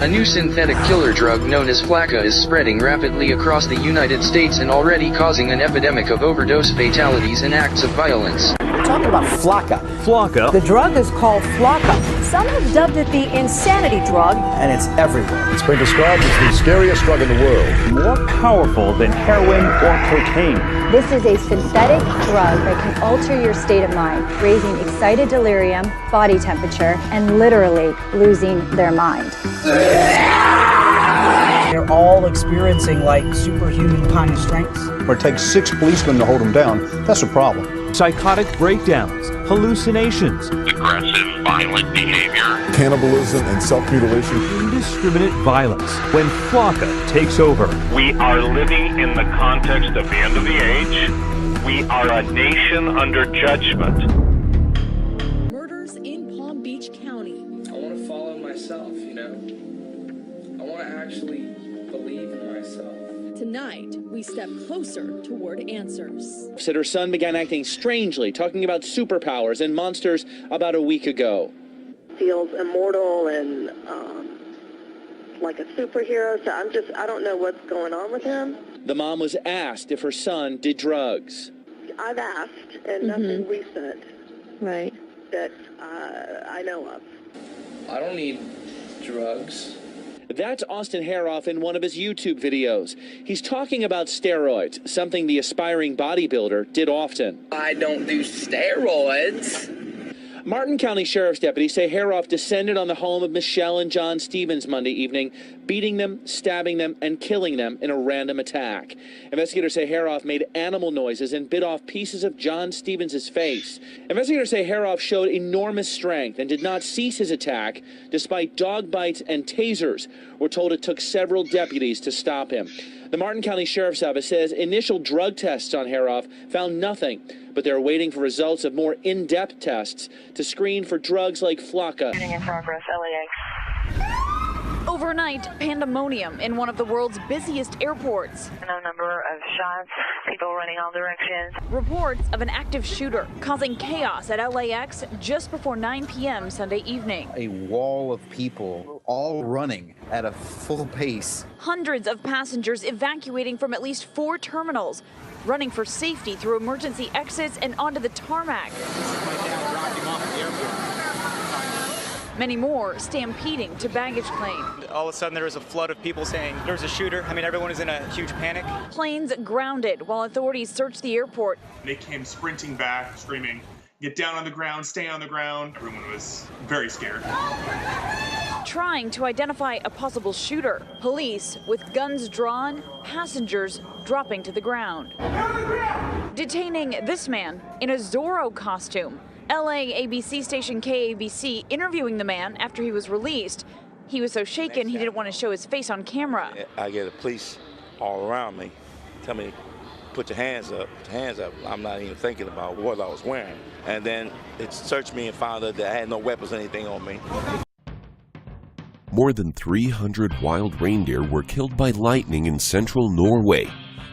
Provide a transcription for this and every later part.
A new synthetic killer drug known as Flakka is spreading rapidly across the United States and already causing an epidemic of overdose fatalities and acts of violence. We're talking about Flakka. Flakka. The drug is called Flakka. Some have dubbed it the insanity drug. And it's everywhere. It's been described as the scariest drug in the world. More powerful than heroin or cocaine. This is a synthetic drug that can alter your state of mind, raising excited delirium, body temperature, and literally losing their mind. They're all experiencing like superhuman kind of strengths. Or it takes 6 policemen to hold them down. That's a problem. Psychotic breakdowns, hallucinations, aggressive, violent behavior, Cannibalism and self-mutilation. indiscriminate violence when Flakka takes over. We are living in the context of the end of the age. We are a nation under judgment. Murders in Palm Beach County. I want to follow myself, I want to actually believe in myself. Tonight, we step closer toward answers. Said her son began acting strangely, talking about superpowers and monsters about a week ago. Feels immortal and like a superhero, so I don't know what's going on with him. The mom was asked if her son did drugs. I've asked, and nothing recent Right. that I know of. I don't need drugs. That's Austin Haroff in one of his YouTube videos. He's talking about steroids, something the aspiring bodybuilder did often. I don't do steroids. Martin County Sheriff's deputies say Haroff descended on the home of Michelle and John Stevens Monday evening, beating them, stabbing them, and killing them in a random attack. Investigators say Haroff made animal noises and bit off pieces of John Stevens' face. Investigators say Haroff showed enormous strength and did not cease his attack despite dog bites and tasers. We're told it took several deputies to stop him. The Martin County Sheriff's Office says initial drug tests on Haroff found nothing, but they're waiting for results of more in-depth tests to screen for drugs like Flakka. In progress, LAX. Overnight, pandemonium in one of the world's busiest airports. No number of shots, people running all directions. Reports of an active shooter causing chaos at LAX just before 9 p.m. Sunday evening. A wall of people all running at a full pace. Hundreds of passengers evacuating from at least 4 terminals, running for safety through emergency exits and onto the tarmac. Many more stampeding to baggage claim. All of a sudden there was a flood of people saying there was a shooter. I mean, everyone was in a huge panic. Planes grounded while authorities searched the airport. They came sprinting back, screaming, "Get down on the ground, stay on the ground." Everyone was very scared. Trying to identify a possible shooter. Police with guns drawn, passengers dropping to the ground. Detaining this man in a Zorro costume. LA ABC station KABC interviewing the man after he was released. He was so shaken he didn't want to show his face on camera. I get the police all around me, tell me, put your hands up, I'm not even thinking about what I was wearing. And then it searched me and found out that I had no weapons or anything on me. More than 300 wild reindeer were killed by lightning in central Norway.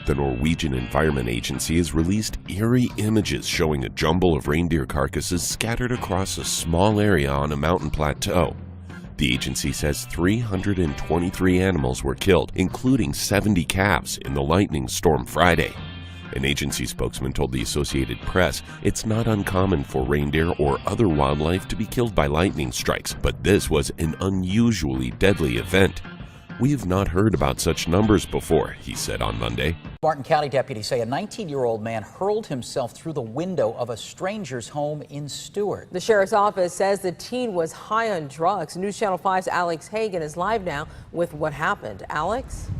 The Norwegian Environment Agency has released eerie images showing a jumble of reindeer carcasses scattered across a small area on a mountain plateau. The agency says 323 animals were killed, including 70 calves, in the lightning storm Friday. An agency spokesman told the Associated Press it's not uncommon for reindeer or other wildlife to be killed by lightning strikes, but this was an unusually deadly event. We have not heard about such numbers before, he said on Monday. Martin County deputies say a 19-year-old man hurled himself through the window of a stranger's home in Stewart. The sheriff's office says the teen was high on drugs. News Channel 5's Alex Hagan is live now with what happened. Alex?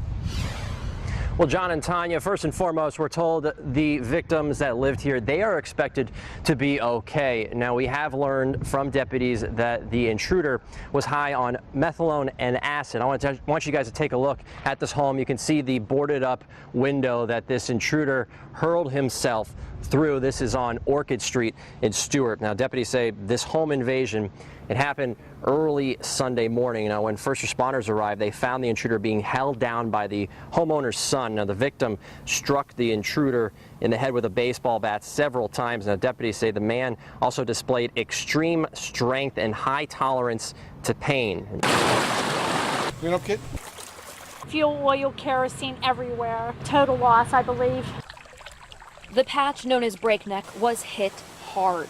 Well, John and Tanya, first and foremost, we're told the victims that lived here, they are expected to be okay. Now, we have learned from deputies that the intruder was high on methadone and acid. I want you guys to take a look at this home. You can see the boarded up window that this intruder hurled himself through. This is on Orchid Street in Stewart. Now, deputies say this home invasion, it happened early Sunday morning. Now, when first responders arrived, they found the intruder being held down by the homeowner's son. Now, the victim struck the intruder in the head with a baseball bat several times. Now, deputies say the man also displayed extreme strength and high tolerance to pain. Clean up kit? Fuel, oil, kerosene everywhere. Total loss, I believe. The patch known as Breakneck was hit hard.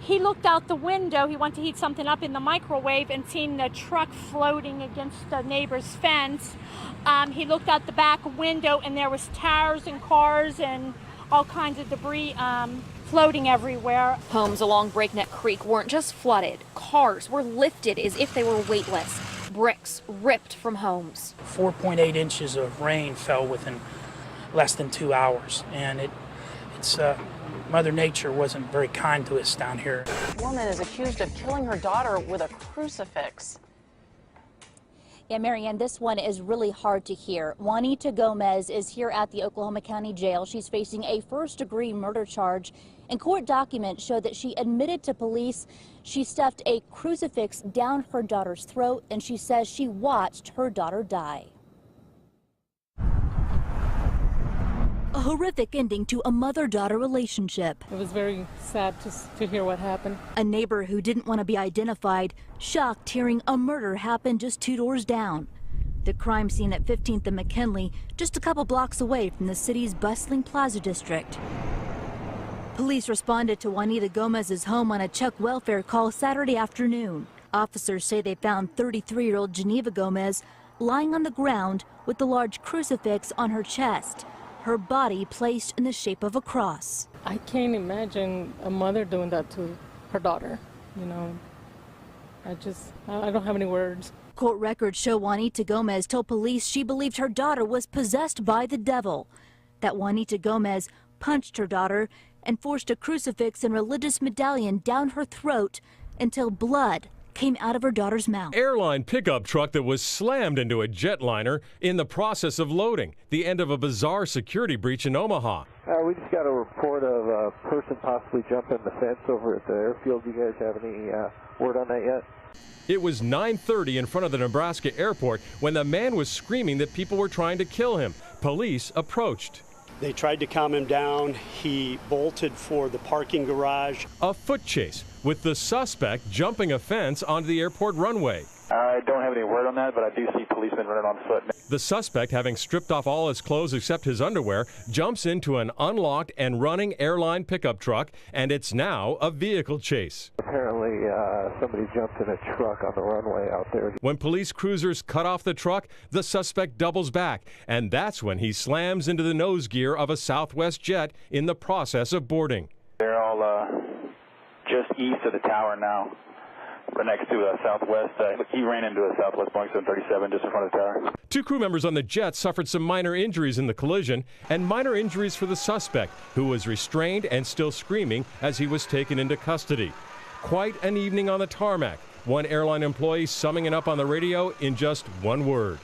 He looked out the window. He went to heat something up in the microwave and seen the truck floating against the neighbor's fence. He looked out the back window and there was tires and cars and all kinds of debris floating everywhere. Homes along Breakneck Creek weren't just flooded. Cars were lifted as if they were weightless. Bricks ripped from homes. 4.8 inches of rain fell within less than 2 hours, and it's Mother Nature wasn't very kind to us down here. A woman is accused of killing her daughter with a crucifix. Yeah, Marianne, this one is really hard to hear. Juanita Gomez is here at the Oklahoma County Jail. She's facing a first-degree murder charge, and court documents show that she admitted to police she stuffed a crucifix down her daughter's throat, and she says she watched her daughter die. A horrific ending to a mother-daughter relationship. It was very sad to hear what happened. A neighbor who didn't want to be identified, shocked hearing a murder happen just 2 doors down. The crime scene at 15th and McKinley, just a couple blocks away from the city's bustling Plaza District. Police responded to Juanita Gomez's home on a Chuck welfare call Saturday afternoon. Officers say they found 33-year-old Geneva Gomez lying on the ground with the large crucifix on her chest, her body placed in the shape of a cross. I can't imagine a mother doing that to her daughter. You know, I don't have any words. Court records show Juanita Gomez told police she believed her daughter was possessed by the devil, that Juanita Gomez punched her daughter and forced a crucifix and religious medallion down her throat until blood came out of her daughter's mouth. Airline pickup truck that was slammed into a jetliner in the process of loading. The end of a bizarre security breach in Omaha. We just got a report of a person possibly jumping the fence over at the airfield. Do you guys have any word on that yet? It was 9:30 in front of the Nebraska airport when the man was screaming that people were trying to kill him. Police approached. They tried to calm him down. He bolted for the parking garage. A foot chase with the suspect jumping a fence onto the airport runway. I don't have any word on that, but I do see policemen running on foot. The suspect, having stripped off all his clothes except his underwear, jumps into an unlocked and running airline pickup truck, and it's now a vehicle chase. Apparently, somebody jumped in a truck on the runway out there. When police cruisers cut off the truck, the suspect doubles back, and that's when he slams into the nose gear of a Southwest jet in the process of boarding. They're all just east of the tower now. Right next to Southwest. He ran into a Southwest Boeing 737 just in front of the tower. 2 crew members on the jet suffered some minor injuries in the collision, and minor injuries for the suspect, who was restrained and still screaming as he was taken into custody. Quite an evening on the tarmac. One airline employee summing it up on the radio in just one word.